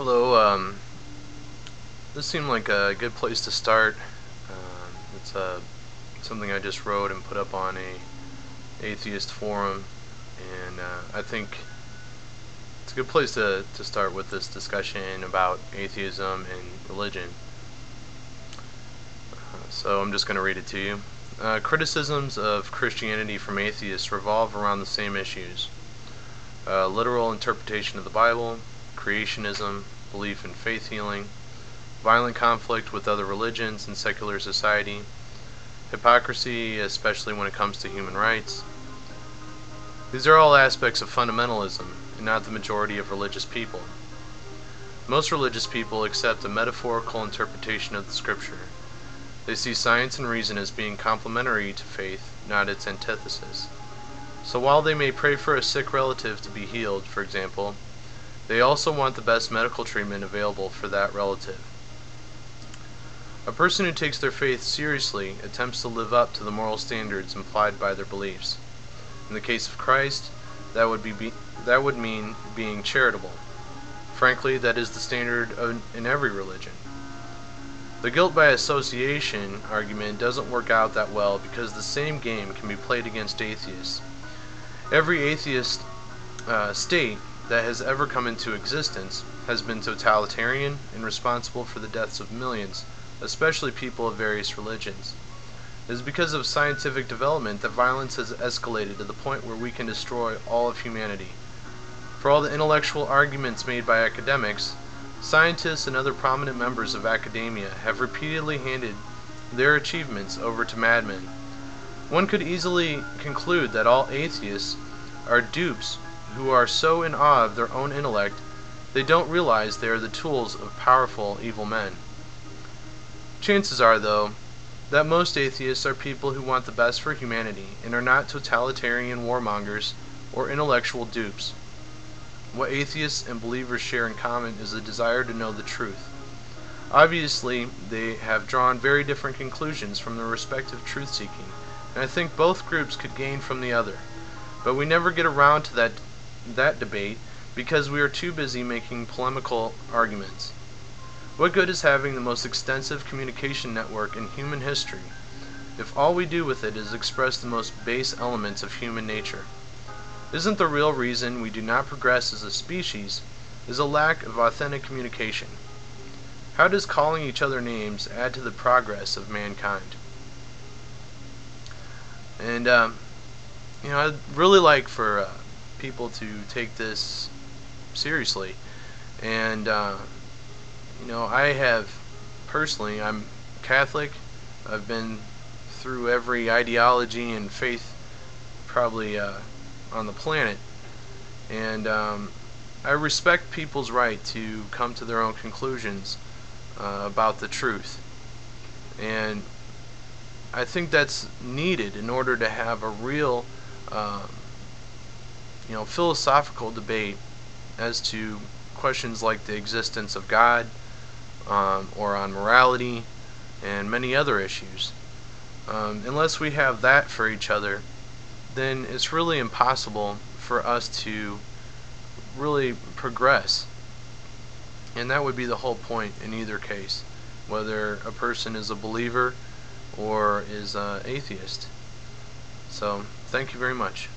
Hello, this seemed like a good place to start. It's something I just wrote and put up on a atheist forum, and I think it's a good place to start with this discussion about atheism and religion. So I'm just going to read it to you. Criticisms of Christianity from atheists revolve around the same issues. Literal interpretation of the Bible, creationism, belief in faith healing, violent conflict with other religions and secular society, hypocrisy, especially when it comes to human rights. These are all aspects of fundamentalism, and not the majority of religious people. Most religious people accept a metaphorical interpretation of the scripture. They see science and reason as being complementary to faith, not its antithesis. So while they may pray for a sick relative to be healed, for example, they also want the best medical treatment available for that relative. A person who takes their faith seriously attempts to live up to the moral standards implied by their beliefs. In the case of Christ, that would mean being charitable. Frankly, that is the standard in every religion. The guilt by association argument doesn't work out that well because the same game can be played against atheists. Every atheist state that has ever come into existence has been totalitarian and responsible for the deaths of millions, especially people of various religions. It is because of scientific development that violence has escalated to the point where we can destroy all of humanity. For all the intellectual arguments made by academics, scientists and other prominent members of academia have repeatedly handed their achievements over to madmen. One could easily conclude that all atheists are dupes who are so in awe of their own intellect they don't realize they are the tools of powerful evil men. Chances are, though, that most atheists are people who want the best for humanity and are not totalitarian warmongers or intellectual dupes. What atheists and believers share in common is a desire to know the truth. Obviously, they have drawn very different conclusions from their respective truth-seeking, and I think both groups could gain from the other. But we never get around to that debate because we are too busy making polemical arguments. What good is having the most extensive communication network in human history if all we do with it is express the most base elements of human nature? Isn't the real reason we do not progress as a species is a lack of authentic communication? How does calling each other names add to the progress of mankind? And I'd really like for people to take this seriously. And I have personally, I'm Catholic. I've been through every ideology and faith probably on the planet, and I respect people's right to come to their own conclusions about the truth, and I think that's needed in order to have a real philosophical debate as to questions like the existence of God, or on morality and many other issues. Unless we have that for each other, then it's really impossible for us to really progress. And that would be the whole point in either case, whether a person is a believer or is an atheist. So, thank you very much.